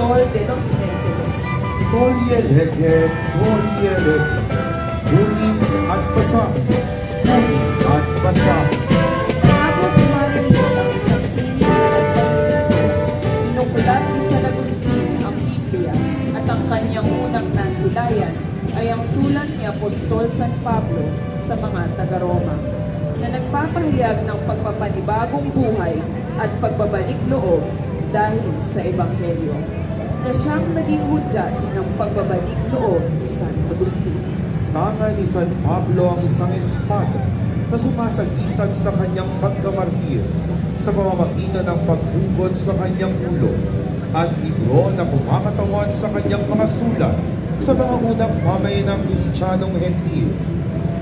Apostol de los Gentiles. Tolyeleke, ngunit at basa, ngunit at basa. Tapos marinig ang isang tinig na nagpagdito. Inukulat ni San Agustin ang Biblia at ang kanyang unang nasilayan ay ang sulat ni Apostol San Pablo sa mga taga-Roma na nagpapahayag ng pagpapanibagong buhay at pagbabalik loob dahil sa Ebanghelyo na siyang naging hudyat ng pagbabalik loob ni San Agustin. Tangan ni San Pablo ang isang espada na sumasagisag sa kanyang pagkamartir sa pamamagitan ng pagbugod sa kanyang ulo at libro na kumakatawan sa kanyang mga sulat sa mga unang pamayanan ng Kristiyanong Hentil.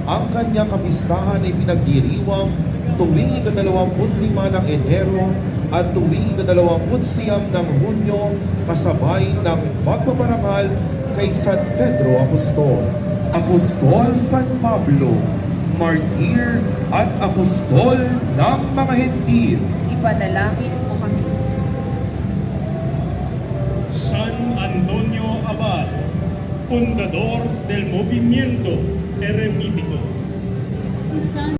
Ang kanyang kapistahan ay pinagdiriwang tuwing ika-25 ng Enero at tuwing ika-29 ng Hunyo kasabay ng pagpaparangal kay San Pedro Apostol. Apostol San Pablo, martir at apostol ng mga Hentil. Ipanalangin mo kami. San Antonio Abad, fundador del movimiento eremítico. Si San